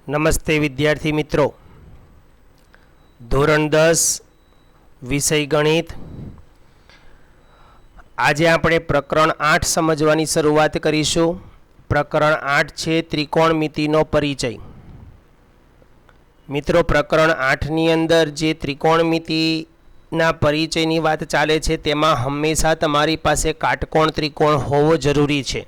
નમસ્તે વિદ્યાર્થી મિત્રો, ધોરણ 10 વિષય ગણિત. આજે આપણે પ્રકરણ 8 સમજવાની શરૂઆત કરીશું. પ્રકરણ 8 છે ત્રિકોણમિતિનો પરિચય. મિત્રો, પ્રકરણ 8ની અંદર જે ત્રિકોણમિતિના પરિચયની વાત ચાલે છે તેમાં હંમેશા તમારી પાસે કાટકોણ ત્રિકોણ હોવો જરૂરી છે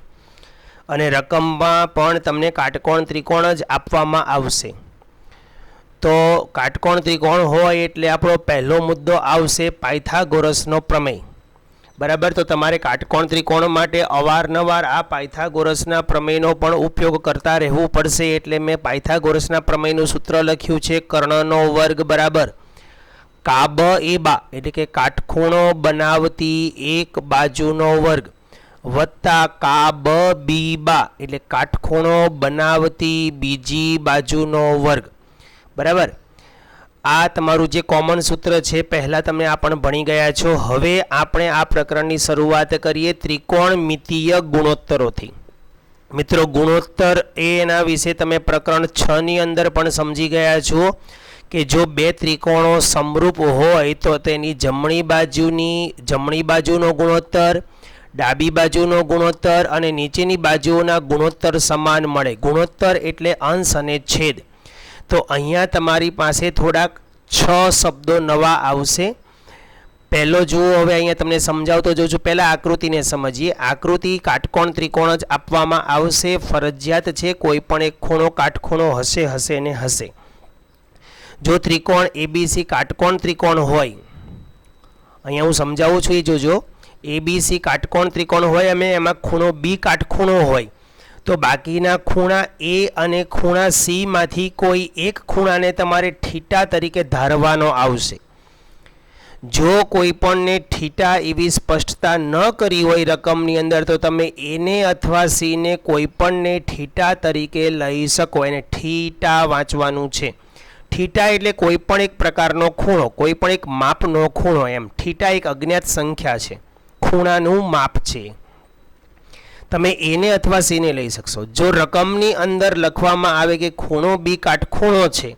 અને રકમમાં પણ તમને કાટકોણ ત્રિકોણ જ આપવામાં આવશે. તો કાટકોણ ત્રિકોણ હોય એટલે આપણો પહેલો મુદ્દો આવશે પાયથાગોરસનો પ્રમેય. બરાબર, તો તમારે કાટકોણ ત્રિકોણ માટે અવારનવાર આ પાયથાગોરસના પ્રમેયનો પણ ઉપયોગ કરતા રહેવું પડશે. એટલે મેં પાયથાગોરસના પ્રમેયનું સૂત્ર લખ્યું છે કર્ણનો વર્ગ બરાબર કાબ એ બા, એટલે કે કાટખૂણો બનાવતી એક બાજુનો વર્ગ વત્તા કાબ બી બા, એટલે કાટખૂણો બનાવતી બીજી બાજુનો વર્ગ. બરાબર, આ તમારું જે કોમન સૂત્ર છે પહેલાં તમે આ પણ ભણી ગયા છો. હવે આપણે આ પ્રકરણની શરૂઆત કરીએ ત્રિકોણમિતીય ગુણોત્તરોથી. મિત્રો, ગુણોત્તર એના વિશે તમે પ્રકરણ 6ની અંદર પણ સમજી ગયા છો કે જો બે ત્રિકોણો સમરૂપ હોય તો તેની જમણી બાજુનો ગુણોત્તર, ડાબી બાજુનો ગુણોત્તર અને નીચેની બાજુઓના ગુણોત્તર સમાન મળે. ગુણોત્તર એટલે અંશ અને છેદ. તો અહીંયા તમારી પાસે થોડાક 6 શબ્દો નવા આવશે. પહેલો જુઓ, હવે અહીંયા તમને સમજાવતો જોઉં છું. પહેલાં આકૃતિને સમજીએ. આકૃતિ કાટકોણ ત્રિકોણ જ આપવામાં આવશે, ફરજિયાત છે. કોઈ પણ એક ખૂણો કાટખૂણો હશે ને હશે. જો ત્રિકોણ એબીસી કાટકોણ ત્રિકોણ હોય, અહીંયા હું સમજાવું છું, એ જોજો. એબીસી કાટકોણ ત્રિકોણ હોય અને એમાં ખૂણો બી કાટખૂણો હોય તો બાકીના ખૂણા એ અને ખૂણા સી માંથી કોઈ એક ખૂણાને તમારે થીટા તરીકે ધારવાનો આવશે. જો કોઈ પણને થીટા એવી સ્પષ્ટતા ન કરી હોય રકમની અંદર તો તમે એને અથવા સીને કોઈ પણને થીટા તરીકે લઈ શકો. એને થીટા વાંચવાનું છે. થીટા એટલે કોઈ પણ એક પ્રકારનો ખૂણો, કોઈ પણ એક માપનો ખૂણો. એમ થીટા એક અજ્ઞાત સંખ્યા છે, ખૂણાનું માપ છે. તમે એને અથવા સીને લઈ શકશો. જો રકમની અંદર લખવામાં આવે કે ખૂણો બી કાટખૂણો છે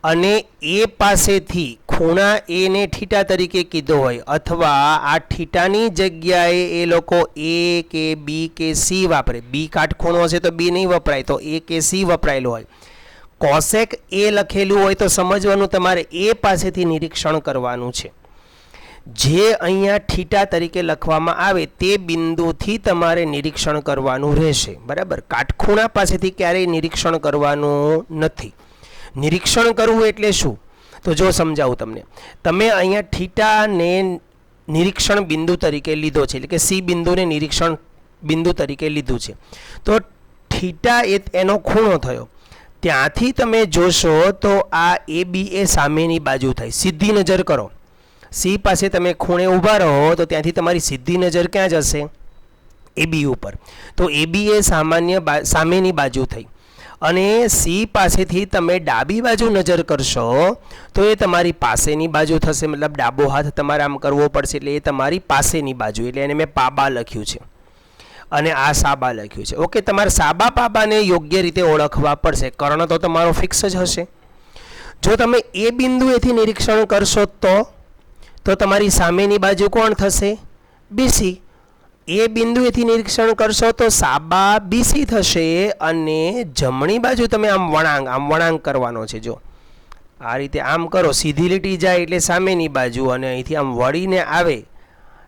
અને એ પાસેથી ખૂણા એને થીટા તરીકે કીધો હોય અથવા આ થીટાની જગ્યાએ એ લોકો એ કે બી કે સી વાપરે, બી કાટખૂણો છે તો બી નહીં વપરાય, તો એ કે સી વપરાયેલો હોય. કોસેક એ લખેલું હોય તો સમજવાનું તમારે એ પાસેથી નિરીક્ષણ કરવાનું છે. જે અહીંયા થીટા તરીકે લખવામાં આવે તે બિંદુથી તમારે નિરીક્ષણ કરવાનું રહેશે. બરાબર, કાટખૂણા પાસેથી ક્યારેય નિરીક્ષણ કરવાનું નથી. નિરીક્ષણ કરવું એટલે શું, તો જો સમજાવું તમને. તમે અહીંયા થીટાને નિરીક્ષણ બિંદુ તરીકે લીધો છે, એટલે કે સી બિંદુને નિરીક્ષણ બિંદુ તરીકે લીધું છે. તો થીટા એનો ખૂણો થયો. ત્યાંથી તમે જોશો તો આ એ બી એ સામેની બાજુ થાય. સીધી નજર કરો, સી પાસે તમે ખૂણે ઊભા રહો તો ત્યાંથી તમારી સીધી નજર ક્યાં જશે? એ બી ઉપર. તો એ બી એ સામેની બાજુ થઈ. અને સી પાસેથી તમે ડાબી બાજુ નજર કરશો તો એ તમારી પાસેની બાજુ થશે. મતલબ ડાબો હાથ તમારે આમ કરવો પડશે, એટલે એ તમારી પાસેની બાજુ. એટલે એને મેં પાબા લખ્યું છે અને આ સાબા લખ્યું છે. ઓકે, તમારે સાબા પાબાને યોગ્ય રીતે ઓળખવા પડશે. કર્ણ તો તમારો ફિક્સ જ હશે. જો તમે એ બિંદુએથી નિરીક્ષણ કરશો તો તમારી સામેની બાજુ કોણ થશે? બીસી. એ બિંદુએથી નિરીક્ષણ કરશો તો સાબા બીસી થશે અને જમણી બાજુ તમે આમ વળાંક કરવાનો છે. જો આ રીતે આમ કરો, સીધી લીટી જાય એટલે સામેની બાજુ અને અહીંથી આમ વળીને આવે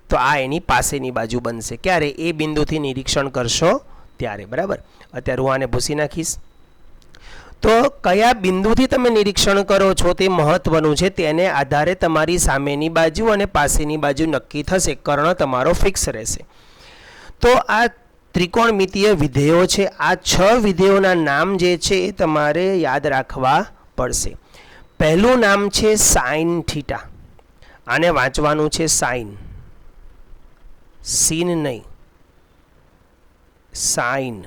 તો આ એની પાસેની બાજુ બનશે. ક્યારે? એ બિંદુથી નિરીક્ષણ કરશો ત્યારે. બરાબર, અત્યારે હું આને ભૂસી નાખીશ. તો કયા બિંદુથી તમે નિરીક્ષણ કરો છો તે મહત્વનું છે. તેને આધારે તમારી સામેની બાજુ અને પાસેની બાજુ નક્કી થશે. કર્ણ તમારો ફિક્સ રહેશે. તો આ ત્રિકોણમિતીય વિધેયો છે. આ 6 વિધેયોના નામ જે છે એ તમારે યાદ રાખવા પડશે. પહેલું નામ છે સાઇન થીટા. આને વાંચવાનું છે સાઇન, સીન નહીં, સાઇન.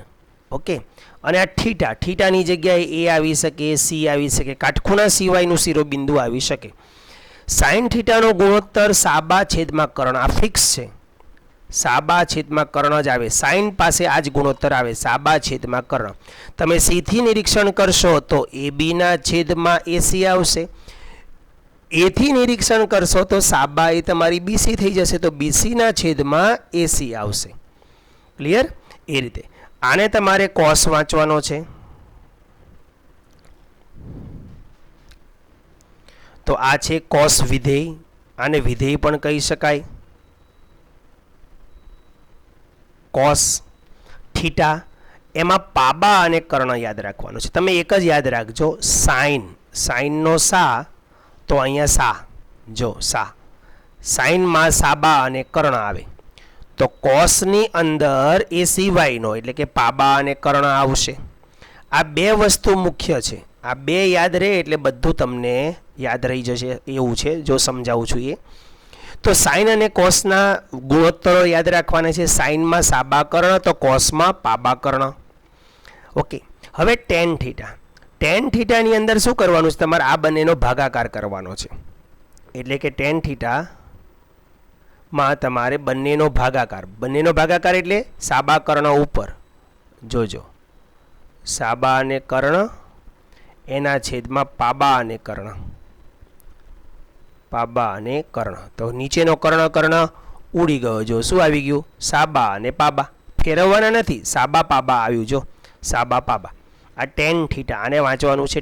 ઓકે, અને આ થીટાની જગ્યાએ એ આવી શકે, સી આવી શકે, કાટખૂણા સિવાયનું શિરોબિંદુ આવી શકે. સાઇન થીટાનો ગુણોત્તર સાબા છેદમાં કર્ણ. આ ફિક્સ છે. સાબા છેદમાં કર્ણ જ આવે. સાઇન પાસે આ જ ગુણોત્તર આવે, સાબા છેદમાં કર્ણ. તમે સીથી નિરીક્ષણ કરશો તો એબીના છેદમાં એસી આવશે. એથી નિરીક્ષણ કરશો તો સાબા એ તમારી બીસી થઈ જશે, તો બીસીના છેદમાં એસી આવશે. ક્લિયર? એ રીતે આને તમારે કોસ વાંચવાનો છે. તો આ છે કોસ વિધેય, આને વિધેય પણ કહી શકાય. કોસ થીટા, એમાં પાબા અને કર્ણ યાદ રાખવાનું છે. તમે એક જ યાદ રાખજો, સાઇનનો સા તો અહીંયા સા, જો સા, સાઇનમાં સાબા અને કર્ણ આવે. તો કોસની અંદર એ સિવાયનો એટલે કે પાબા અને કર્ણ આવશે. આ બે વસ્તુ મુખ્ય છે. આ બે યાદ રહે એટલે બધું તમને યાદ રહી જશે એવું છે, જો સમજાવું છું એ. તો સાઇન અને કોસના ગુણોત્તરો યાદ રાખવાના છે. સાઇનમાં સાબા કર્ણ તો કોસમાં પાબા કર્ણ. ઓકે, હવે ટેન થીટા. ટેન થીટાની અંદર શું કરવાનું છે? તમારે આ બંનેનો ભાગાકાર કરવાનો છે. એટલે કે ટેન થીટામાં તમારે બંનેનો ભાગાકાર એટલે સાબા કર્ણ ઉપર, જોજો, સાબા અને કર્ણ એના છેદમાં પાબા અને કર્ણ. તો નીચેનો કર્ણ ઉડી ગયો, જો શું આવી ગયું? સાબા અને પાબા. ફેરવવાના નથી, સાબા પાબા આવ્યું, જો સાબા પાબા. આ ટેન થીટા, આને વાંચવાનું છે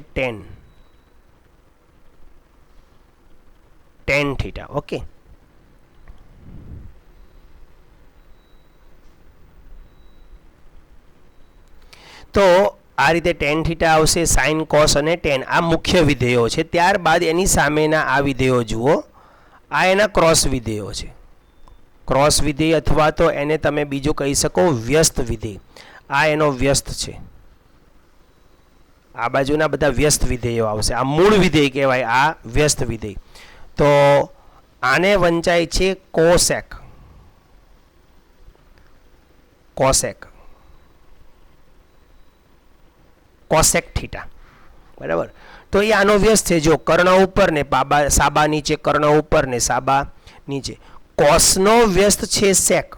ટેન થીટા. ઓકે, તો આ રીતે ટેન થીટા આવશે. સાઇન, કોસ અને ટેન આ મુખ્ય વિધેયો છે. ત્યારબાદ એની સામેના આ વિધેયો જુઓ. આ એના ક્રોસ વિધેયો છે. ક્રોસ વિધેય અથવા તો એને તમે બીજું કહી શકો વ્યસ્ત વિધેય. આ એનો વ્યસ્ત છે. આ બાજુના બધા વ્યસ્ત વિધેયો આવશે. આ મૂળ વિધેય કહેવાય, આ વ્યસ્ત વિધેય. તો આને વંચાય છે કોસેક થીટા, બરાબર. તો એ આનો વ્યસ્ત છે. જો કર્ણ ઉપર ને સાબા નીચે, કર્ણ ઉપર ને સાબા નીચે. કોસનો વ્યસ્ત છે સેક.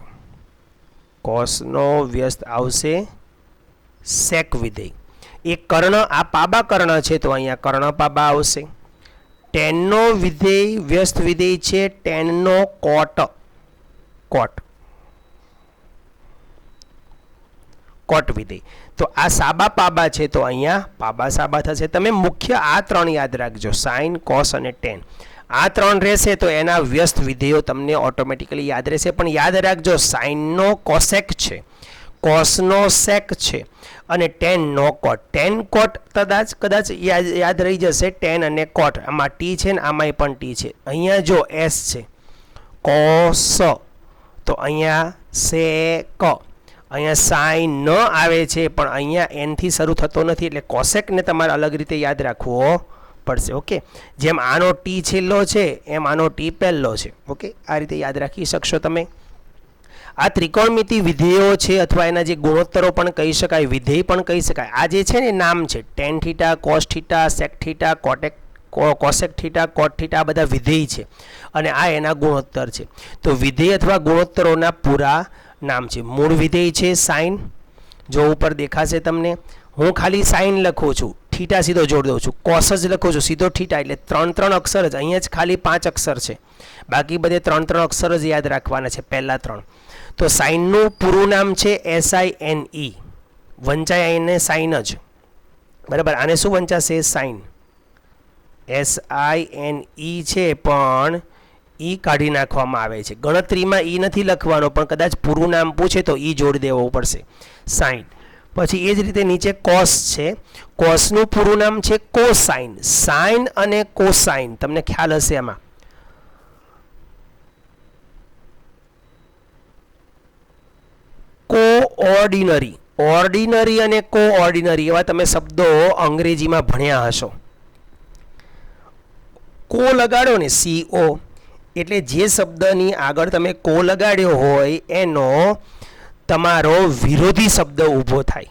કોસનો વ્યસ્ત આવશે સેક વિધેય. એ કર્ણ, આ પાબા કર્ણ છે તો અહીંયા કર્ણ પાબા આવશે. ટેનનો વિધેય વ્યસ્ત વિધેય છે ટેનનો કોટ વિધેય. તો આ સાબા પાબા છે તો અહીંયા પાબા સાબા થશે. તમે મુખ્ય આ ત્રણ યાદ રાખજો, સાઇન, કોસ અને ટેન. આ ત્રણ રહેશે તો એના વ્યસ્ત વિધેયો તમને ઓટોમેટિકલી યાદ રહેશે. પણ યાદ રાખજો, સાઇનનો કોસેક છે, કોસનો સેક છે અને ટેનનો કોટ. ટેન કોટ કદાચ યાદ રહી જશે, ટેન અને કોટ. આમાં ટી છે ને આમાંય પણ ટી છે. અહીંયા જો એસ છે, કોસ, તો અહીંયા સેક. અહીંયા સાઇન ન આવે છે પણ અહીંયા એનથી શરૂ થતો નથી, એટલે કોસેકને તમારે અલગ રીતે યાદ રાખવો પડશે. ઓકે, જેમ આનો ટી છેલ્લો છે એમ આનો ટી પહેલો છે. ઓકે, આ રીતે યાદ રાખી શકશો તમે. આ ત્રિકોણમિતિ વિધેયો છે અથવા એના જે ગુણોત્તરો પણ કહી શકાય, વિધેય પણ કહી શકાય. આ જે છે ને નામ છે, tan theta, cos theta, sec theta, cosec theta, cot theta, આ બધા વિધેય છે અને આ એના ગુણોત્તર છે. તો વિધેય અથવા ગુણોત્તરોના પૂરા નામ છે. મૂળ વિધેય છે સાઇન, જો ઉપર દેખાશે તમને. હું ખાલી સાઇન લખું છું, થીટા સીધો જોડ દઉં છું. કોસ જ લખું છું, સીધો થીટા. એટલે ત્રણ અક્ષર જ, અહીંયા જ ખાલી 5 અક્ષર છે, બાકી બધે 3 અક્ષર જ યાદ રાખવાના છે, પહેલા 3. તો સાઇનનું પૂરું નામ છે SINE, વંચાય એને સાઇન જ, બરાબર. આને શું વંચાશે? સાઇન. SINE છે પણ ઈ કાઢી નાખવામાં આવે છે. ગણતરીમાં ઈ નથી લખવાનો, પણ કદાચ પૂરું નામ પૂછે તો ઈ જોડી દેવું પડશે, સાઇન. પછી એ જ રીતે નીચે કોસ છે. કોસનું પૂરું નામ છે કોસાઇન. સાઇન અને કોસાઇન તમને ખ્યાલ હશે એમાં. કોઓર્ડિનરી, ઓર્ડિનરી અને કોઓર્ડિનરી એવા તમે શબ્દો અંગ્રેજીમાં ભણ્યા હશો. કો લગાડો ને, CO, એટલે જે શબ્દની આગળ તમે કો લગાડ્યો હોય એનો તમારો વિરોધી શબ્દ ઊભો થાય.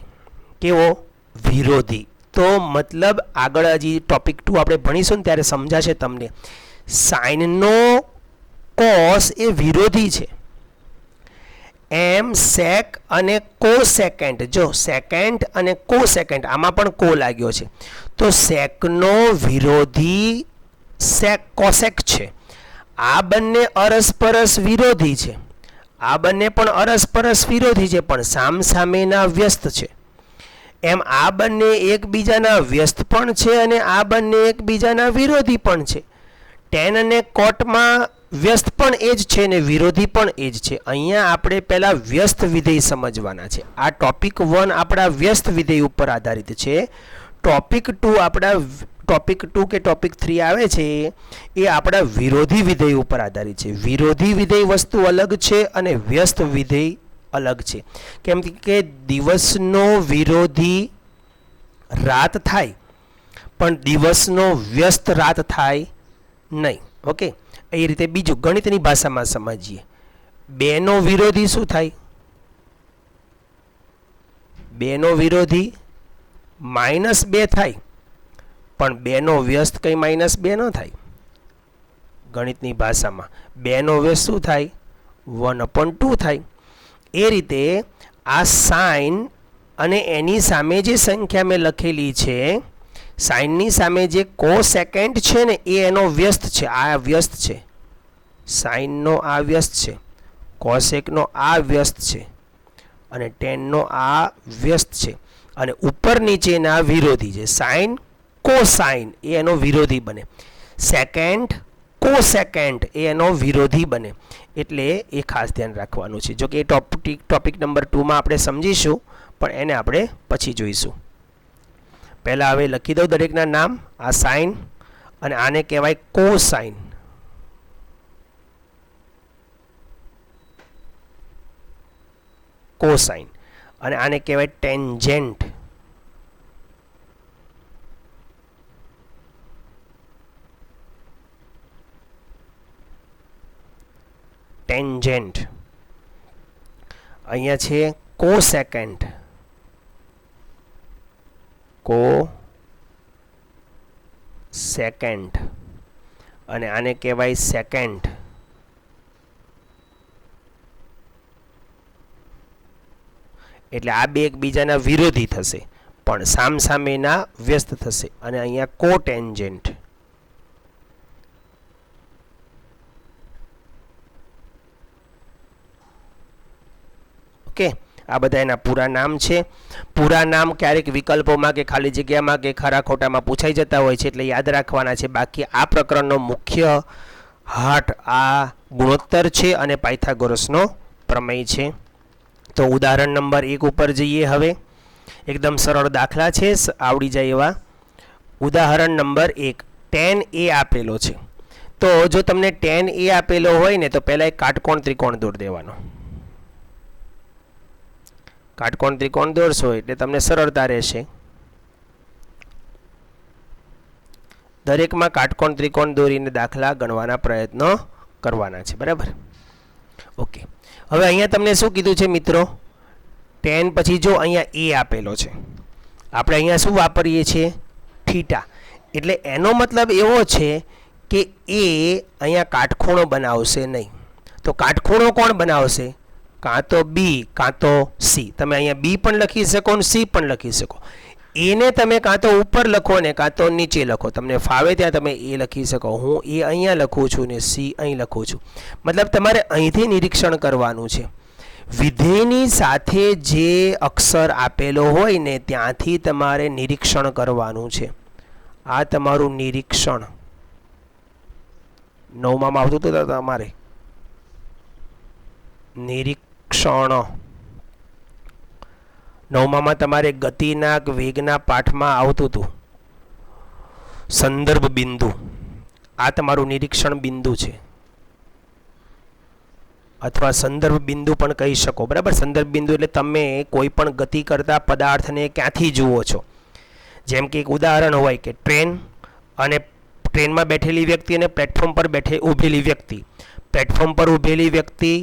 કેવો? વિરોધી. તો મતલબ આગળ હજી ટોપિક 2 આપણે ભણીશું ને ત્યારે સમજાશે તમને. સાઇનનો કોસ એ વિરોધી છે એમ સેક અને કો સેકન્ડ. જો સેકન્ડ અને કો સેકન્ડ આમાં પણ કો લાગ્યો છે તો સેકનો વિરોધી સેક કોસેક છે. આ બંને અરસપરસ વિરોધી છે. આ બંને પણ અરસપરસ વિરોધી છે પણ સામસામેના વ્યસ્ત છે. એમ આ બંને એકબીજાના વ્યસ્ત પણ છે અને આ બંને એકબીજાના વિરોધી પણ છે. ટેન અને કોટમાં વ્યસ્ત પણ એ જ છે ને વિરોધી પણ એ જ છે. અહીંયા આપણે પહેલાં વ્યસ્ત વિધેય સમજવાના છે. આ ટોપિક 1 આપણા વ્યસ્ત વિધેય ઉપર આધારિત છે. ટોપિક 2 આપણા ટોપિક 2 કે ટોપિક 3 આવે છે એ આપણા વિરોધી વિધેય ઉપર આધારિત છે. વિરોધી વિધેય વસ્તુ અલગ છે અને વ્યસ્ત વિધેય અલગ છે. કેમ કે દિવસનો વિરોધી રાત થાય પણ દિવસનો વ્યસ્ત રાત થાય નહીં. ઓકે, એ રીતે બીજું ગણિતની ભાષામાં સમજીએ. 2 નો વિરોધી શું થાય? 2 નો વિરોધી -2 થાય પણ 2 નો વ્યસ્ત કંઈ -2 ન થાય. ગણિતની ભાષામાં 2 નો વ્યસ્ત શું થાય? 1/2 થાય. એ રીતે આ સાઇન અને એની સામે જે સંખ્યા મેં લખેલી છે, સાઇનની સામે જે કોસેકન્ટ છે ને એ એનો વ્યસ્ત છે. આ વ્યસ્ત છે. સાઇનનો આ વ્યસ્ત છે, કોસેકનો આ વ્યસ્ત છે અને ટેનનો આ વ્યસ્ત છે અને ઉપર નીચેના વિરોધી છે. સાઇન કોસાઇન એ એનો વિરોધી બને. સેકન્ડ કોસેકન્ટ એ એનો વિરોધી બને. એટલે એ ખાસ ધ્યાન રાખવાનું છે. જો કે એ ટોપિક નંબર 2માં આપણે સમજીશું પણ એને આપણે પછી જોઈશું. પહેલાં હવે લખી દઉં દરેકના નામ. આ સાઇન અને આને કહેવાય કોસાઇન. કોસાઇન અને આને કહેવાય ટેન્જેન્ટ. ટેન્જેન્ટ. અહીંયા છે કોસેકન્ટ. કોસેકન્ટ અને આને કહેવાય સેકન્ડ. એટલે આ બે એકબીજાના વિરોધી થશે પણ સામસામેના વ્યસ્ત થશે અને અહીંયા કોટેન્જન્ટ. ઓકે, આ બધા એના પૂરા નામ છે. પૂરા નામ ક્યારેક વિકલ્પોમાં કે ખાલી જગ્યામાં કે ખરા ખોટામાં પૂછાઈ જતા હોય છે એટલે યાદ રાખવાના છે. બાકી આ પ્રકરણનો મુખ્ય હાટ આ ગુણોત્તર છે અને પાયથાગોરસનો પ્રમેય છે. તો ઉદાહરણ નંબર 1 ઉપર જઈએ. હવે એકદમ સરળ દાખલા છે, આવડી જાય એવા. ઉદાહરણ નંબર 1, tan A આપેલો છે. તો જો તમને tan A આપેલો હોય ને તો પહેલાં એક કાટકોણ ત્રિકોણ દોર દેવાનો. કાટકોણ ત્રિકોણ દોરશો એટલે તમને સરળતા રહેશે. દરેકમાં કાટકોણ ત્રિકોણ દોરીને દાખલા ગણવાના પ્રયત્નો કરવાના છે. બરાબર? ઓકે, હવે અહીંયા તમને શું કીધું છે મિત્રો? tan પછી જો અહીંયા A આપેલો છે, આપણે અહીંયા શું વાપરીએ છીએ? થીટા. એટલે એનો મતલબ એવો છે કે A અહીંયા કાટખૂણો બનાવશે નહીં. તો કાટખૂણો કોણ બનાવશે? કાં તો B કાં તો C. તમે અહીંયા B પણ લખી શકો અને C પણ લખી શકો. એને તમે કાં તો ઉપર લખો ને કાં તો નીચે લખો, તમને ફાવે ત્યાં તમે A લખી શકો. હું A અહીંયા લખું છું ને C અહીં લખું છું. મતલબ તમારે અહીંથી નિરીક્ષણ કરવાનું છે. વિધેયની સાથે જે અક્ષર આપેલો હોય ને ત્યાંથી તમારે નિરીક્ષણ કરવાનું છે. આ તમારું નિરીક્ષણ 9માં આવતું હતું તમારે નિરીક્ષણ. 9માં તમારે ગતિના વેગના પાઠમાં આવતું હતું સંદર્ભ બિંદુ. આ તમારું નિરીક્ષણ બિંદુ છે અથવા સંદર્ભ બિંદુ પણ કહી શકો. બરાબર? સંદર્ભ બિંદુ એટલે તમે કોઈ પણ ગતિ કરતા પદાર્થને ક્યાંથી જુઓ છો. જેમ કે એક ઉદાહરણ હોય કે ટ્રેન અને ટ્રેનમાં બેઠેલી વ્યક્તિ અને પ્લેટફોર્મ પર ઊભેલી વ્યક્તિ. પ્લેટફોર્મ પર ઊભેલી વ્યક્તિ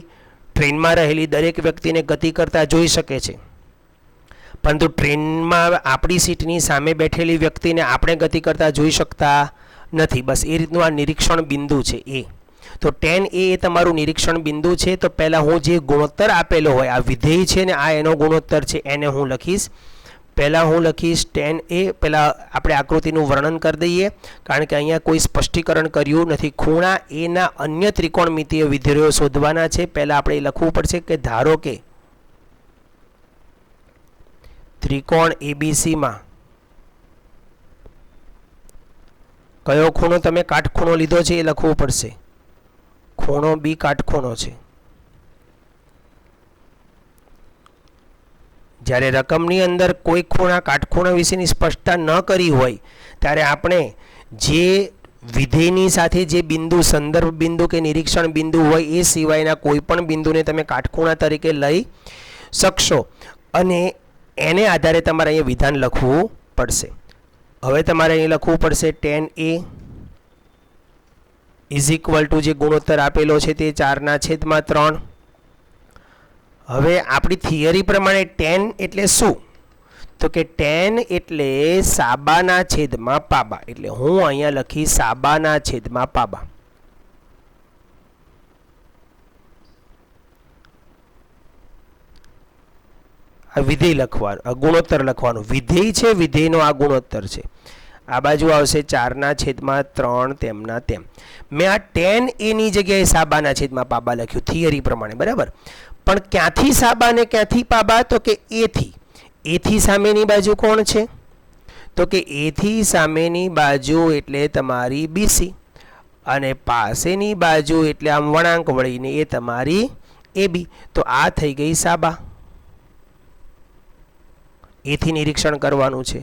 ટ્રેનમાં રહેલી દરેક વ્યક્તિને ગતિ કરતા જોઈ શકે છે, પરંતુ ટ્રેનમાં આપણી સીટની સામે બેઠેલી વ્યક્તિને આપણે ગતિ કરતા જોઈ શકતા નથી. બસ એ રીતનું આ નિરીક્ષણ બિંદુ છે એ. તો tan a એ તમારું નિરીક્ષણ બિંદુ છે. તો પહેલાં હું જે ગુણોત્તર આપેલો હોય, આ વિધેય છે ને આ એનો ગુણોત્તર છે, એને હું લખીશ. પહેલાં હું લખીશ tan a. પહેલાં આપણે આકૃતિનું વર્ણન કરી દઈએ, કારણ કે અહીંયા કોઈ સ્પષ્ટીકરણ કર્યું નથી. ખૂણા એના અન્ય ત્રિકોણમિતીય વિધેયો શોધવાના છે. પહેલાં આપણે એ લખવું પડશે કે ધારો કે ત્રિકોણ એબીસીમાં કયો ખૂણો તમે કાટખૂણો લીધો છે એ લખવું પડશે. ખૂણો બી કાટખૂણો છે. જ્યારે રકમની અંદર કોઈ ખૂણા કાટખૂણા વિશેની સ્પષ્ટતા ન કરી હોય ત્યારે આપણે જે વિધેયની સાથે જે બિંદુ સંદર્ભ બિંદુ કે નિરીક્ષણ બિંદુ હોય એ સિવાયના કોઈ પણ બિંદુને તમે કાટખૂણા તરીકે લઈ શકશો અને એને આધારે તમારે અહીંયા વિધાન લખવું પડશે. હવે તમારે અહીં લખવું પડશે tan a is equal two જે ગુણોત્તર આપેલો છે તે 4/3. હવે આપણી થિયરી પ્રમાણે tan એટલે શું? તો કે tan એટલે સાબાના છેદમાં પાબા. એટલે હું અહીંયા લખી સાબાના છેદમાં પાબા. આ વિધેય લખવાનું, ગુણોત્તર લખવાનું. વિધેય છે, વિધેયનો આ ગુણોત્તર છે. આ બાજુ આવશે 4/3 તેમના તેમ. મેં આ tan a ની જગ્યાએ સાબાના છેદમાં પાબા લખ્યું થિયરી પ્રમાણે, બરાબર. પણ ક્યાંથી સાબા ને ક્યાંથી પાબા? તો કે a થી. a થી સામેની બાજુ કોણ છે? તો કે a થી સામેની બાજુ એટલે તમારી BC અને પાસેની બાજુ એટલે આમ વળાંક વળીને એ તમારી AB. તો આ થઈ ગઈ સાબા. a થી નિરીક્ષણ કરવાનું છે.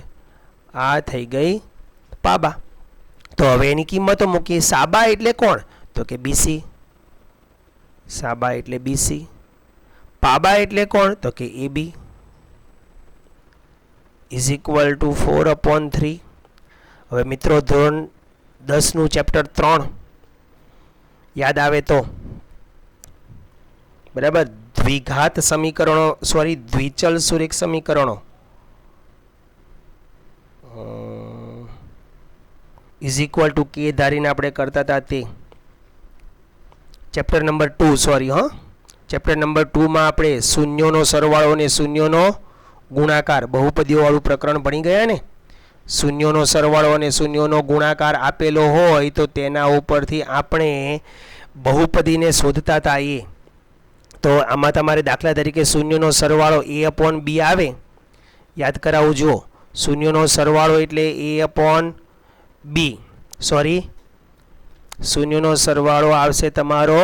આ થઈ ગઈ પાબા. તો હવે એની કિંમતો મૂકીએ. સાબા એટલે કોણ? તો કે BC. સાબા એટલે BC. પાબા એટલે કોણ? તો કે AB ઇઝ ઇક્વલ ટુ 4/3. હવે મિત્રો ધોરણ 10નું ચેપ્ટર 3 યાદ આવે તો, બરાબર, દ્વિઘાત સમીકરણો, સોરી દ્વિચલ સુરેખ સમીકરણો ઇઝ ઇક્વલ ટુ કે ધારીને આપણે કરતા હતા તે chapter number 2, sorry chapter number 2માં આપણે શૂન્યોનો સરવાળો અને શૂન્યોનો ગુણાકાર બહુપદીઓવાળું પ્રકરણ ભણી ગયા ને. શૂન્યોનો સરવાળો અને શૂન્યોનો ગુણાકાર આપેલો હોય તો તેના ઉપરથી આપણે બહુપદીને શોધતા હતા એ. તો આમાં તમારે દાખલા તરીકે શૂન્યનો સરવાળો a/b આવે, યાદ કરાવું જુઓ. શૂન્યનો સરવાળો એટલે a/b, સોરી શૂન્યનો સરવાળો આવશે તમારો,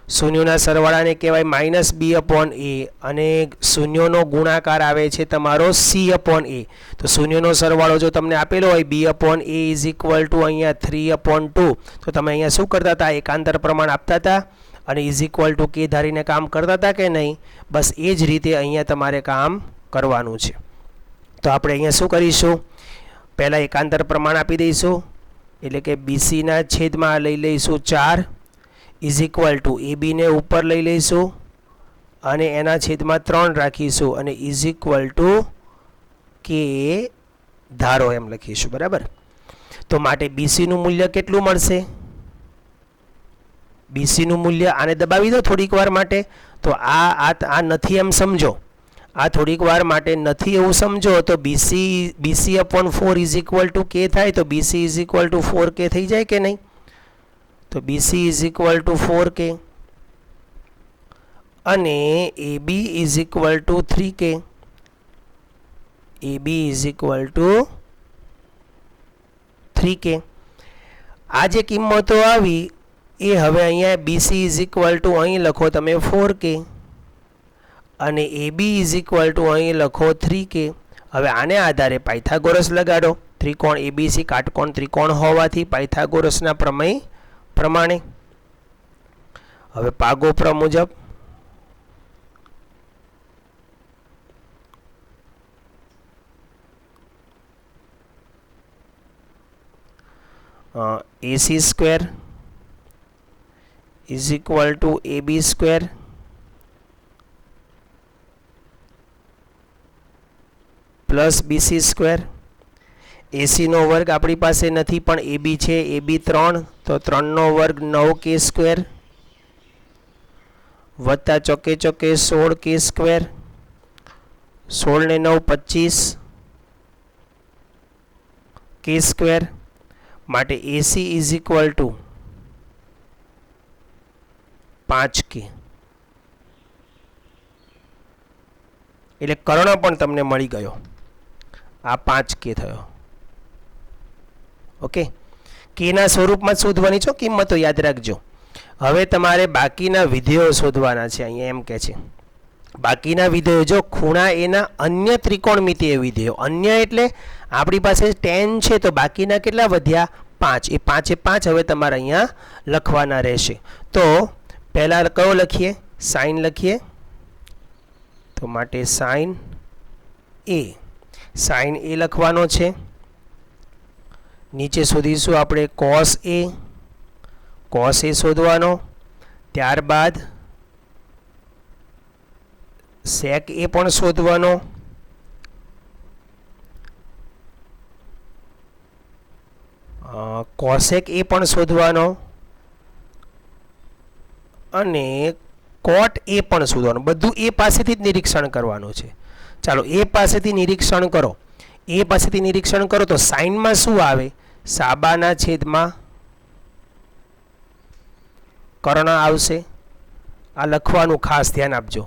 શૂન્યોના સરવાળાને કહેવાય -b/a અને શૂન્યોનો ગુણાકાર આવે છે તમારો c/a. તો શૂન્યોનો સરવાળો જો તમને આપેલો હોય b/a ઇઝ ઇક્વલ ટુ અહીંયા 3/2, તો તમે અહીંયા શું કરતા હતા? એકાંતર પ્રમાણ આપતા હતા અને ઇઝ ઇક્વલ ટુ કે ધારીને કામ કરતા હતા કે નહીં? બસ એ જ રીતે અહીંયા તમારે કામ કરવાનું છે. તો આપણે અહીંયા શું કરીશું? પહેલાં એકાંતર પ્રમાણ આપી દઈશું, એટલે કે BCના છેદમાં લઈ લઈશું 4 ઇઝ ઇક્વલ ટુ AB ને ઉપર લઈ લઈશું અને એના છેદમાં 3 રાખીશું અને ઇઝ ઇક્વલ ટુ કે ધારો એમ લખીશું, બરાબર. તો માટે BCનું મૂલ્ય કેટલું મળશે? BCનું મૂલ્ય, આને દબાવી દો થોડીક વાર માટે. તો આ નથી એમ સમજો, આ થોડીક વાર માટે નથી એવું સમજો. તો BC/4 is equal to K થાય તો BC is equal two 4K થઈ જાય કે નહીં? તો BC is equal two 4K અને AB is equal two 3K. AB is equal two 3K. આ જે કિંમતો આવી એ હવે અહીંયા BC ઇઝ ઇક્વલ ટુ અહીં લખો તમે 4K અને AB ઇઝ ઇક્વલ ટુ અહીં લખો 3K. હવે આને આધારે પાયથાગોરસ લગાડો. ત્રિકોણ ABC કાટકોણ ત્રિકોણ હોવાથી પાયથાગોરસના પ્રમેય પ્રમાણે હવે પાગોપ્ર મુજબ AC² is equal two AB² plus BC² એસીનો વર્ગ આપણી પાસે નથી પણ એ બી છે, એ બી 3, તો 3નો વર્ગ 9k² વત્તા ચોકે ચોકે 16k², 16 ને 9 25k², માટે એસી ઇઝ ઇક્વલ ટુ 5k. એટલે કર્ણ પણ તમને મળી ગયો, આ 5k થયો. ઓકે, કેના સ્વરૂપમાં શોધવાની છો કિંમતો, યાદ રાખજો. હવે તમારે બાકીના વિધેયો શોધવાના છે. અહીંયા એમ કે છે બાકીના વિધેયો, જો ખૂણા એના અન્ય ત્રિકોણમિતીય વિધેયો, અન્ય એટલે આપણી પાસે tan છે તો બાકીના કેટલા વધ્યા? 5. એ 5 એ 5 હવે તમારે અહીંયા લખવાના રહેશે. તો પહેલાં કયો લખીએ? સાઇન લખીએ. તો માટે સાઇન એ લખવાનો છે. નીચે શોધીશું આપણે cos a શોધવાનો. ત્યારબાદ sec a પણ શોધવાનો. cosec a પણ શોધવાનો અને cot a પણ શોધવાનું. બધું એ પાસેથી જ નિરીક્ષણ કરવાનું છે. ચાલો એ પાસેથી નિરીક્ષણ કરો. એ પાસેથી નિરીક્ષણ કરો તો સાઇનમાં શું આવે? સાબાના છેદમાં કર્ણ આવશે. આ લખવાનું ખાસ ધ્યાન આપજો.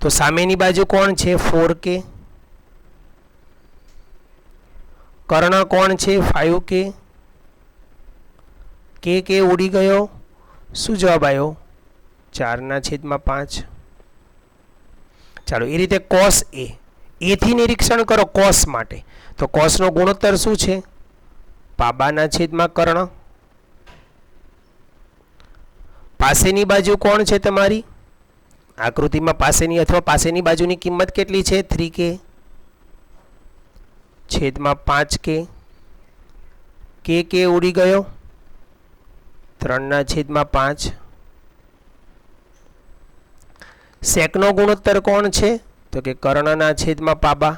તો સામેની બાજુ કોણ છે? 4k. કર્ણ કોણ છે? 5k. કે ઉડી ગયો. શું જવાબ આવ્યો? 4/5. ચાલો એ રીતે cos a થી નિરીક્ષણ કરો cos માટે. તો cos નો ગુણોત્તર શું છે? પાબાના છેદમાં કર્ણ. પાસેની બાજુ કોણ છે તમારી? આકૃતિમાં પાસેની અથવા પાસેની બાજુની કિંમત કેટલી છે? 3k છેદમાં 5k. કે ઉડી ગયો. 3/5. સેકનો ગુણોત્તર કોણ છે? તો કે કર્ણના છેદમાં પાબા.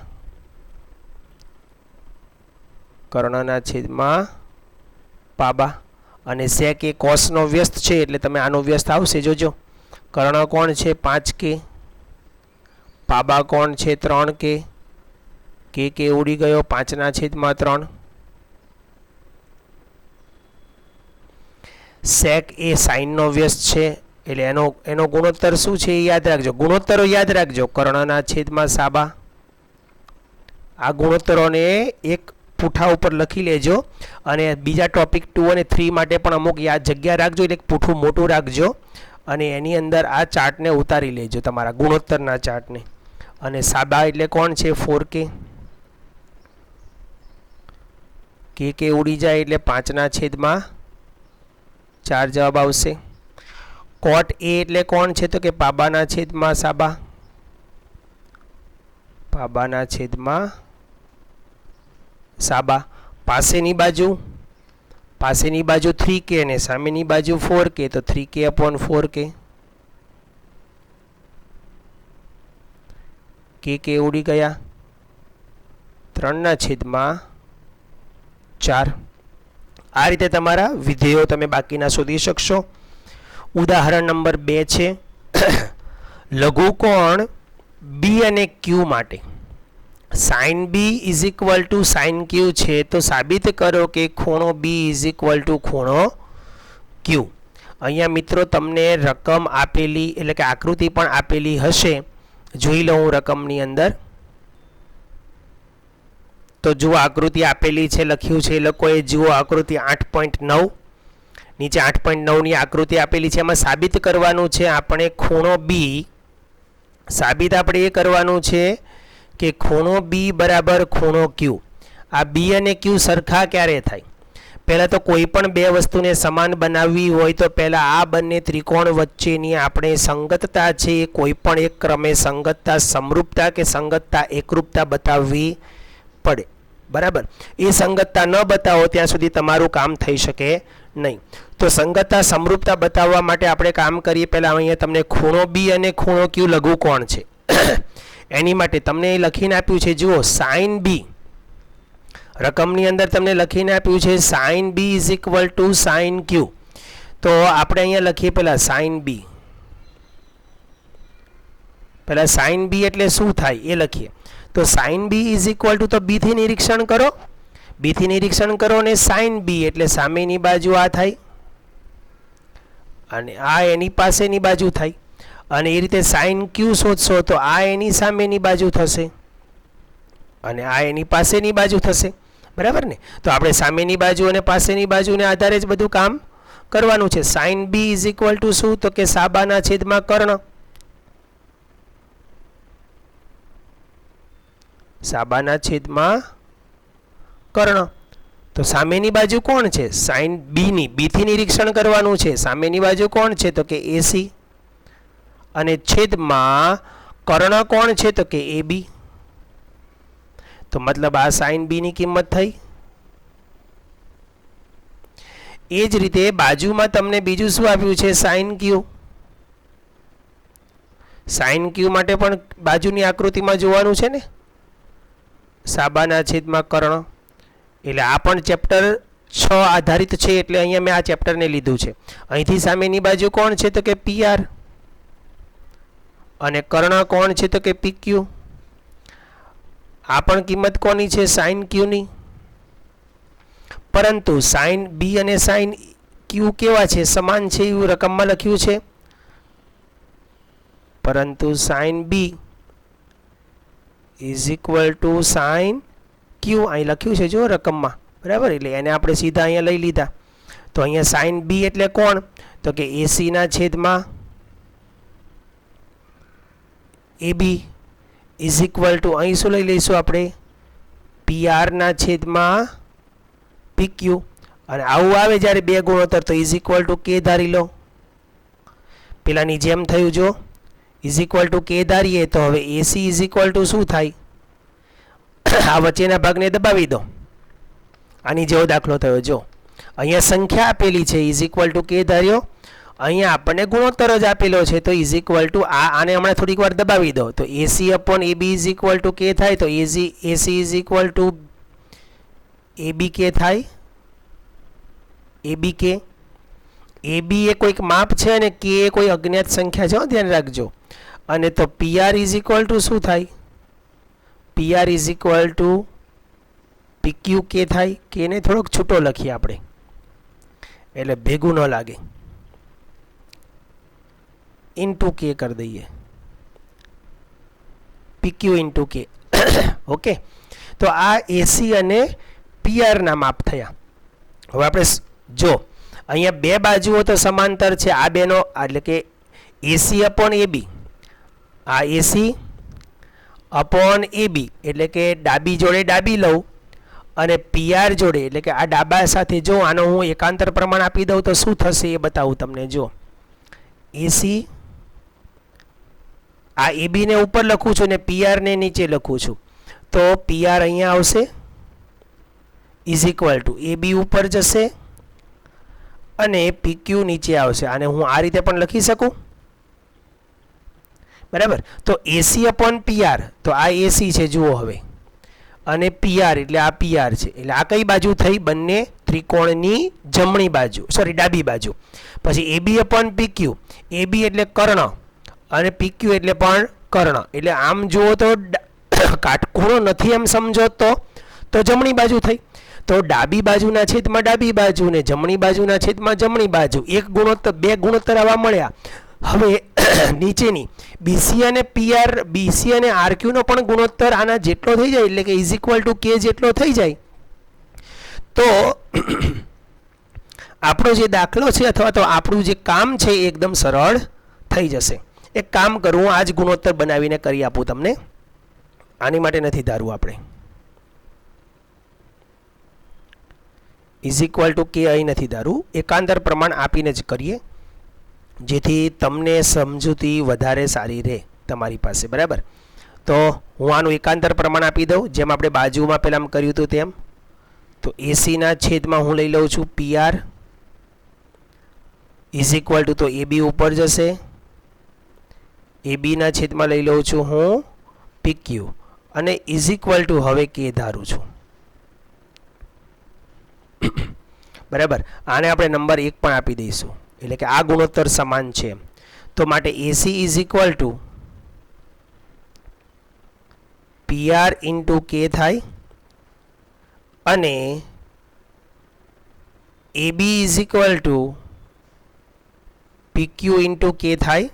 કર્ણના છેદમાં પાબા. અને સેક એ કોસનો વ્યસ્ત છે એટલે તમે આનો વ્યસ્ત આવશે જોજો. કર્ણ કોણ છે? 5k. પાબા કોણ છે? 3k. કે ઉડી ગયો. 5/3. સેક એ સાઇનનો વ્યસ્ત છે એટલે એનો ગુણોત્તર શું છે એ યાદ રાખજો. ગુણોત્તરો યાદ રાખજો. કર્ણના છેદમાં સાબા. આ ગુણોત્તરોને એક પૂઠા ઉપર લખી લેજો અને બીજા ટોપિક 2 અને 3 માટે પણ અમુક યાદ જગ્યા રાખજો. એટલે પૂઠું મોટું રાખજો અને એની અંદર આ ચાર્ટને ઉતારી લેજો, તમારા ગુણોત્તરના ચાર્ટને. અને સાબા એટલે કોણ છે? 4k. કે ઉડી જાય એટલે 5/4 જવાબ આવશે. cot a એટલે કોણ છે? તો કે પાબાના છેદમાં સાબા. પાબાના છેદમાં સાબા. પાસેની બાજુ 3k અને સામેની બાજુ 4k, તો 3k/4k. કે ઉડી ગયા. 3/4. આ રીતે તમારા વિધેયો તમે બાકીના શોધી શકશો. ઉદાહરણ નંબર 2 છે લઘુકોણ b અને q માટે. sin b is equal two sin q છે તો સાબિત કરો કે ખૂણો b ઇઝ ઇક્વલ ટુ ખૂણો q. અહીંયા મિત્રો તમને રકમ આપેલી એટલે કે આકૃતિ પણ આપેલી હશે. જોઈ લઉં રકમની અંદર. તો જુઓ આકૃતિ આપેલી છે, લખ્યું છે એ લોકોએ. જુઓ આકૃતિ 8.9. નીચે 8.9ની આકૃતિ આપેલી છે. એમાં સાબિત કરવાનું છે આપણે ખૂણો b. સાબિત આપણે એ કરવાનું છે કે ખૂણો b બરાબર ખૂણો q. આ b અને q સરખા ક્યારે થાય? પહેલાં તો કોઈ પણ બે વસ્તુને સમાન બનાવવી હોય તો પહેલાં આ બંને ત્રિકોણ વચ્ચેની આપણે સંગતતા છે એ કોઈ પણ એક ક્રમે સંગતતા, સમરૂપતા કે સંગતતા, એકરૂપતા બતાવવી પડે. બરાબર? એ સંગતતા ન બતાવો ત્યાં સુધી તમારું કામ થઈ શકે નહીં. તો સંગતતા, સમરૂપતા બતાવવા માટે આપણે કામ કરીએ. પહેલાં અહીંયા તમને ખૂણો b અને ખૂણો q લઘુકોણ છે એની માટે તમને લખીને આપ્યું છે. જુઓ sin b રકમની અંદર તમને લખીને આપ્યું છે sine B is equal to sine Q. તો આપણે અહીંયા લખીએ પહેલાં સાઇન બી. પહેલાં સાઇન બી એટલે શું થાય એ લખીએ. તો sine B is equal to, તો બીથી નિરીક્ષણ કરો, બીથી નિરીક્ષણ કરો અને સાઇન બી એટલે સામેની બાજુ આ થાય અને આ એની પાસેની બાજુ થાય. અને એ રીતે સાઇન ક્યુ શોધશો તો આ એની સામેની બાજુ થશે અને આ એની પાસેની બાજુ થશે. બરાબર ને? તો આપણે સામેની બાજુ અને પાસેની બાજુને આધારે જ બધું કામ કરવાનું છે. Sine B is equal to શું? તો કે સાબાના છેદમાં કર્ણ. સાબાના છેદમાં કર્ણ. તો સામેની બાજુ કોણ છે? સાઇન બીની, બીથી નિરીક્ષણ કરવાનું છે. સામેની બાજુ કોણ છે? તો કે એસી. અને છેદમાં કર્ણ કોણ છે? તો કે એ બી. તો મતલબ આ સાઇન બીની કિંમત થઈ. એ જ રીતે બાજુમાં તમને બીજું શું આપ્યું છે? સાઇન ક્યુ. સાઇન ક્યુ માટે પણ બાજુની આકૃતિમાં જોવાનું છે ને, સાબાના છેદમાં કર્ણ. એટલે આ પણ ચેપ્ટર 6 આધારિત છે એટલે અહીંયા મેં આ ચેપ્ટરને લીધું છે. અહીંથી સામેની બાજુ કોણ છે? તો કે પીઆર. અને કર્ણ કોણ છે? તો કે પીક્યુ. આ પણ કિંમત કોની છે? સાઇન ક્યુની. પરંતુ સાઇન બી અને સાઇન ક્યુ કેવા છે? સમાન છે એવું રકમમાં લખ્યું છે. પરંતુ sine B is equal to sine Q અહીં લખ્યું છે જો રકમમાં. બરાબર? એટલે એને આપણે સીધા અહીંયા લઈ લીધા. તો અહીંયા સાઇન બી એટલે કોણ? તો કે એસીના છેદમાં એ બી ઇઝ ઇક્વલ ટુ, અહીં શું લઈ લઈશું આપણે? પીઆરના છેદમાં પીક્યુ. અને આવું આવે જ્યારે બે ગુણોત્તર તો ઇઝ ઇક્વલ ટુ કે ધારી લો. પેલાની જેમ થયું જો, ઇઝ ઇક્વલ ટુ કે ધારીએ તો હવે એસી ઇઝ ઇક્વલ ટુ શું થાય? આ વચ્ચેના ભાગને દબાવી દો. આની જેવો દાખલો થયો જો, અહીંયા સંખ્યા આપેલી છે ઇઝ ઇક્વલ ટુ કે ધાર્યો, અહીંયા આપણને ગુણોત્તર જ આપેલો છે તો ઇઝ ઇક્વલ ટુ આને હમણાં થોડીક વાર દબાવી દો તો AC upon A B is equal to K થાય. તો AC is equal to A B K થાય. એ બી કે, એ બી એ કોઈક માપ છે અને કે એ કોઈ અજ્ઞાત સંખ્યા છે, ધ્યાન રાખજો. અને તો પીઆર ઇઝ ઇક્વલ ટુ શું થાય? PR is equal two PQ કે થાય. કે ને થોડોક છૂટો લખીએ આપણે એટલે ભેગું ન લાગે. ઇન્ટુ કે કરી દઈએ, પીક્યુ ઇન્ટુ કે. ઓકે, તો આ એસી અને પીઆરના માપ થયા. હવે આપણે જો અહીંયા બે બાજુઓ તો સમાંતર છે, આ બેનો એટલે કે એસી અપોન એ બી, આ એસી અપોન એ બી એટલે કે ડાબી જોડે ડાબી લઉં અને પીઆર જોડે એટલે કે આ ડાબા સાથે જો આનો હું એકાંતર પ્રમાણ આપી દઉં તો શું થશે એ બતાવું તમને. જો એસી, આ એ બીને ઉપર લખું છું ને પીઆરને નીચે લખું છું તો પીઆર અહીંયા આવશે ઇઝ ઇક્વલ ટુ એ બી ઉપર જશે અને પીક્યુ નીચે આવશે. આને હું આ રીતે પણ લખી શકું. બરાબર? તો એસી અપોન પીઆર, તો આ એસી છે જુઓ હવે, અને પીઆર એટલે આ પીઆર છે. એટલે આ કઈ બાજુ થઈ? બંને ત્રિકોણની જમણી બાજુ, સોરી ડાબી બાજુ. પછી એ બી અપોન પીક્યુ, એ બી એટલે કર્ણ અને પીક્યુ એટલે પણ કર્ણ. એટલે આમ જુઓ તો કાટખૂણો નથી એમ સમજો તો જમણી બાજુ થઈ. તો ડાબી બાજુના છેદમાં ડાબી બાજુ ને જમણી બાજુના છેદમાં જમણી બાજુ, એક ગુણોત્તર, બે ગુણોત્તર આવા મળ્યા. હવે નીચેની બીસી અને પીઆર, બીસી અને આરક્યુનો પણ ગુણોત્તર આના જેટલો થઈ જાય એટલે કે ઇઝ ઇક્વલ ટુ કે જેટલો થઈ જાય તો આપણો જે દાખલો છે અથવા તો આપણું જે કામ છે એ એકદમ સરળ થઈ જશે. એક કામ કરું, આ જ ગુણોત્તર બનાવીને કરી આપું તમને. આની માટે નથી ધારવું આપણે. ઇઝ ઇક્વલ ટુ કે અહીં નથી ધારવું, એકાંતર પ્રમાણ આપીને જ કરીએ જેથી તમને સમજૂતી વધારે સારી રહે તમારી પાસે. બરાબર? તો હું આનું એકાંતર પ્રમાણ આપી દઉં જેમ આપણે બાજુમાં પહેલાં કર્યું હતું તેમ. તો એસીના છેદમાં હું લઈ લઉં છું પીઆર ઇઝ ઇક્વલ ટુ, તો એ બી ઉપર જશે, એ બીના છેદમાં લઈ લઉં છું હું પીક્યુ અને ઇઝ ઇક્વલ ટુ હવે કે ધારું છું. બરાબર. આને આપણે નંબર 1 પણ આપી દઈશું, એટલે કે આ ગુણોત્તર સમાન છે. તો માટે એસી is equal two PR into કે થાય અને AB is equal two PQ into કે થાય.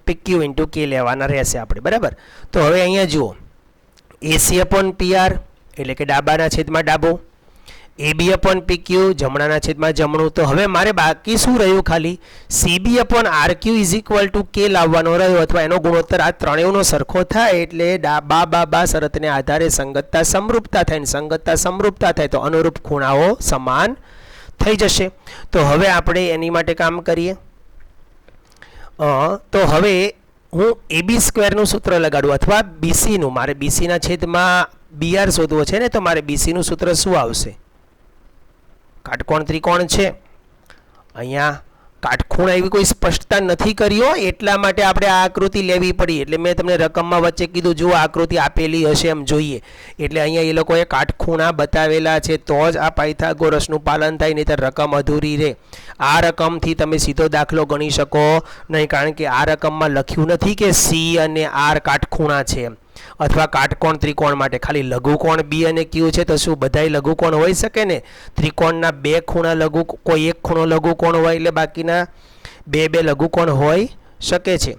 PQ ઇન્ટુ કે લેવાના રહેશે આપણે. બરાબર. તો હવે અહીંયા જુઓ, એસી અપોન PR એટલે કે ડાબાના છેદમાં ડાબો, AB અપોન PQ જમણાના છેદમાં જમણું. તો હવે મારે બાકી શું રહ્યું? ખાલી CB upon RQ is equal to કે લાવવાનો રહ્યો, અથવા એનો ગુણોત્તર આ ત્રણેયનો સરખો થાય એટલે બા શરતને આધારે સંગતતા સમરૂપતા થાય, ને સંગતતા સમરૂપતા થાય તો અનુરૂપ ખૂણાઓ સમાન થઈ જશે. તો હવે આપણે એની માટે કામ કરીએ. તો હવે હું AB સ્ક્વેરનું સૂત્ર લગાડું, અથવા BCનું. મારે BCના છેદમાં BR શોધવો છે ને, તો મારે BCનું સૂત્ર શું આવશે? કાટકોણ ત્રિકોણ છે, અહીંયા કાટખૂણા એવી કોઈ સ્પષ્ટતા નથી કર્યો, એટલા માટે આપણે આ આકૃતિ લેવી પડી. એટલે મેં તમને રકમમાં વચ્ચે કીધું જુઓ આકૃતિ આપેલી હશે એમ જોઈએ. એટલે અહીંયા એ લોકોએ કાટખૂણા બતાવેલા છે તો જ આ પાયથાગોરસનું પાલન થાય, નહીંતર રકમ અધૂરી રહે. આ રકમથી તમે સીધો દાખલો ગણી શકો નહીં, કારણ કે આ રકમમાં લખ્યું નથી કે C અને R કાટખૂણા છે, અથવા કાટકોણ ત્રિકોણ માટે ખાલી લઘુકોણ B અને Q છે. તો શું બધાય લઘુકોણ હોઈ શકે ને? ત્રિકોણના બે ખૂણા લઘુ, કોઈ એક ખૂણો લઘુકોણ હોય એટલે બાકીના બે લઘુકોણ હોઈ શકે છે.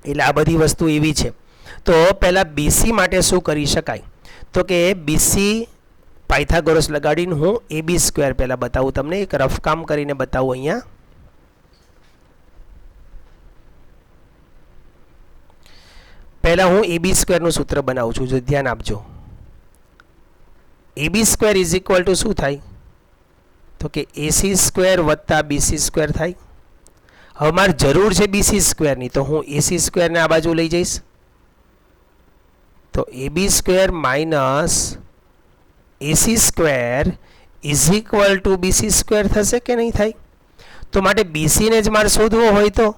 એટલે આ બધી વસ્તુ એવી છે. તો પહેલાં BC માટે શું કરી શકાય? તો કે BC પાયથાગોરસ લગાડીને હું AB સ્ક્વેર પહેલાં બતાવું તમને, એક રફ કામ કરીને બતાવું. અહીંયા પહેલાં હું AB સ્ક્વેરનું સૂત્ર બનાવું છું, જો ધ્યાન આપજો. AB square is equal to શું થાય? તો કે AC સ્ક્વેર વત્તા BC સ્ક્વેર થાય. હવે મારે જરૂર છે BC સ્ક્વેરની, તો હું AC સ્ક્વેરને આ બાજુ લઈ જઈશ. તો AB square minus AC square is equal two BC square થશે કે નહીં થાય? તો માટે BC ને જ મારે શોધવો હોય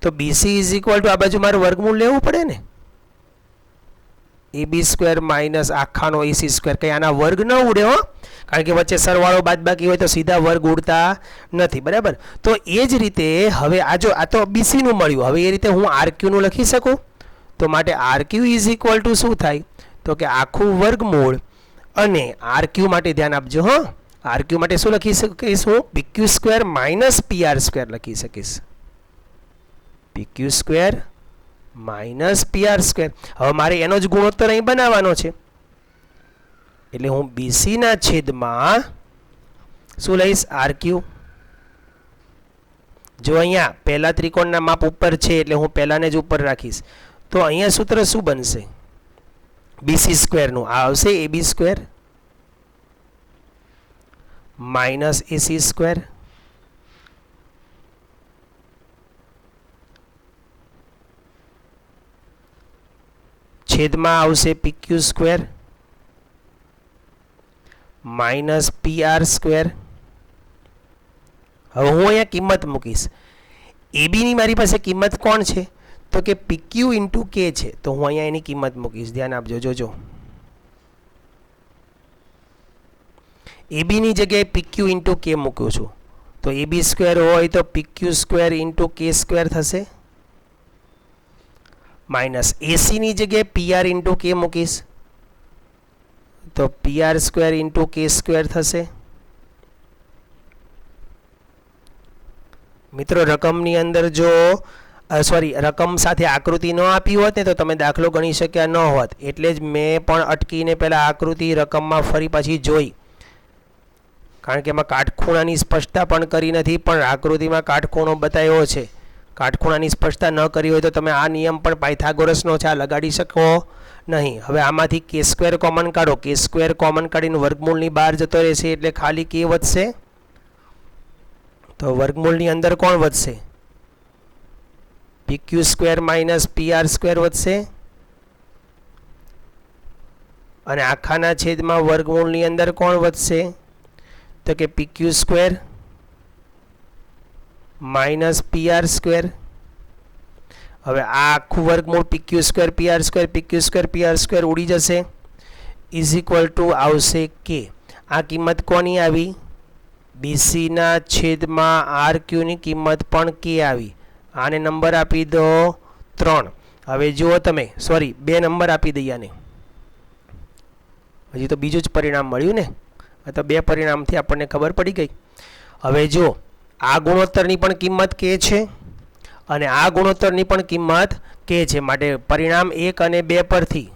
તો BC ઇઝ ઇક્વલ ટુ આ બાજુ મારે વર્ગમૂળ લેવું પડે ને. AB સ્ક્વેર માઇનસ આખાનો AC સ્ક્વેર, કંઈ આના વર્ગ ન ઉડે હો, કારણ કે વચ્ચે સરવાળો બાદબાકી હોય તો સીધા વર્ગ ઉડતા નથી. બરાબર. તો એ જ રીતે હવે આ જો આ તો BCનું મળ્યું, હવે એ રીતે હું RQનું લખી શકું. તો માટે RQ ઇઝ ઇક્વલ ટુ શું થાય? તો કે આખું વર્ગમૂળ, અને RQ માટે ધ્યાન આપજો. RQ માટે શું લખી શકીશ હું? PQ square minus PR square લખી શકીશ. PQ square minus PR square. હવે મારે એનો જ ગુણોત્તર અહીં બનાવવાનો છે, એટલે હું BC ના છેદમાં શું લઈશ? RQ. જો અહીંયા પહેલા ત્રિકોણના માપ ઉપર છે એટલે હું પહેલાને જ ઉપર રાખીશ. તો અહીંયા સૂત્ર શું બનશે? BC સ્ક્વેરનું આ આવશે AB square minus AC square છેદમાં આવશે PQ square minus PR square. હવે હું અહીંયા કિંમત મૂકીશ. AB ની મારી પાસે કિંમત કોણ છે? તો કે PQ ઇન્ટુ K છે. તો હું અહીંયા એની કિંમત મૂકીશ. ધ્યાન આપજો, જોજો. AB ની જગ્યાએ PQ ઇન્ટુ K મૂક્યું છું. તો AB સ્ક્વેર હોય તો PQ square into K square થશે, માઇનસ AC ની જગ્યાએ PR ઇન્ટુ K મૂકીશ તો PR square into K square થશે. મિત્રો રકમની અંદર જો રકમ સાથે આકૃતિ ન આપી હોત ને તો તમે દાખલો ગણી શક્યા ન હોત. એટલે જ મેં પણ અટકીને પહેલાં આકૃતિ રકમમાં ફરી પાછી જોઈ, કારણ કે એમાં કાટખૂણાની સ્પષ્ટતા પણ કરી નથી, પણ આકૃતિમાં કાટખૂણો બતાવ્યો છે. કાટખૂણાની સ્પષ્ટતા ન કરી હોય તો તમે આ નિયમ પણ પાયથાગોરસનો છે આ લગાડી શકો નહીં. હવે આમાંથી K સ્ક્વેર કોમન કાઢો. K સ્ક્વેર કોમન કાઢીને વર્ગમૂળની બહાર જતો રહેશે એટલે ખાલી K વધશે. તો વર્ગમૂળની અંદર કોણ વધશે? PQ square minus PR square વધશે, અને આખાના છેદમાં વર્ગમૂળની અંદર કોણ વધશે? તો કે PQ square minus PR square. હવે આ આખું વર્ગમૂળ PQ square PR square PQ square PR square ઉડી જશે, ઇઝ ઇક્વલ ટુ આવશે K. આ કિંમત કોની આવી? BC/RQ ની કિંમત પણ K આવી. આને નંબર આપી દો 3. હવે જુઓ તમે, સોરી 2 નંબર આપી દઈએ આને. હજી તો બીજું જ પરિણામ મળ્યું ને, આ તો 2 પરિણામથી આપણને ખબર પડી ગઈ. હવે જો આ ગુણોત્તરની પણ કિંમત K છે અને આ ગુણોત્તરની પણ કિંમત K છે. માટે પરિણામ 1 અને 2 પરથી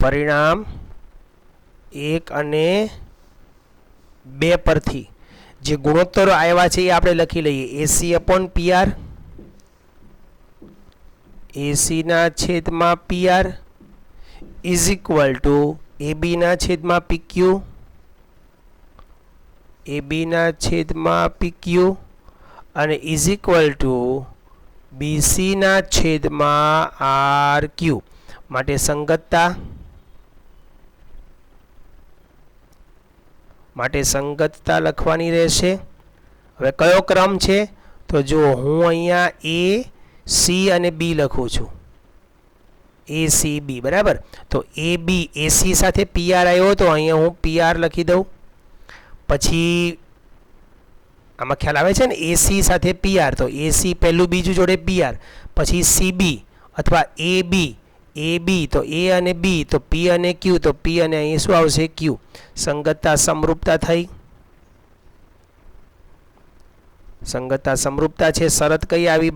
પરિણામ 1 અને 2 પરથી જે ગુણોત્તરો આવ્યા છે એ આપણે લખી લઈએ. AC/PR, AC/PR is equal two AB/PQ, AB/PQ અને ઇઝ ઇક્વલ ટુ BC/RQ. માટે સંગતતા લખવાની રહેશે. હવે કયો ક્રમ છે? તો જો હું અહીંયા A, C અને B લખું છું. ACB બરાબર. તો AB AC સાથે PR આવ્યો તો અહીંયા હું PR લખી દઉં. પછી આમાં ખ્યાલ આવે છે ને, AC સાથે PR, તો AC પહેલું બીજું જોડે PR, પછી CB અથવા AB તો A અને B, તો P અને Q, તો P અને અહીં શું આવશે? Q. સંગતતા સમરૂપતા થઈ. સંગતતા સમરૂપતા છે. શરત કઈ આવી?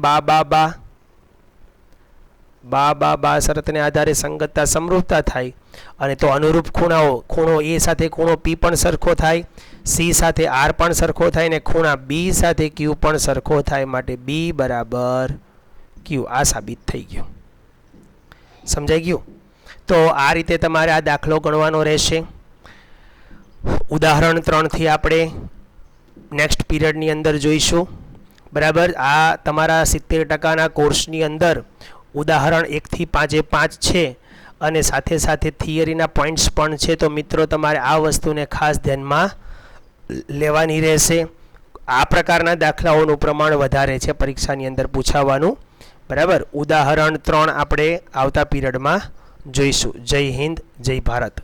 બા શરતને આધારે સંગતતા સમરૂપતા થાય. અને તો અનુરૂપ ખૂણાઓ, ખૂણો A સાથે ખૂણો P પણ સરખો થાય, C સાથે R પણ સરખો થાય ને ખૂણા B સાથે Q પણ સરખો થાય. માટે B બરાબર Q. આ સાબિત થઈ ગયું. સમજાઈ ગયું? તો આ રીતે તમારે આ દાખલો ગણવાનો રહેશે. ઉદાહરણ 3 થી આપણે નેક્સ્ટ પીરિયડની અંદર જોઈશું. બરાબર. આ તમારા 70% કોર્સની અંદર ઉદાહરણ 1 થી 5 છે અને સાથે સાથે થિયરીના પોઈન્ટ્સ પણ છે. તો મિત્રો તમારે આ વસ્તુને ખાસ ધ્યાનમાં લેવાની રહેશે. આ પ્રકારના દાખલાઓનું પ્રમાણ વધારે છે પરીક્ષાની અંદર પૂછાવાનું. બરાબર. ઉદાહરણ 3 આપણે આવતા પીરિયડમાં જોઈશું. જય હિન્દ, જય ભારત.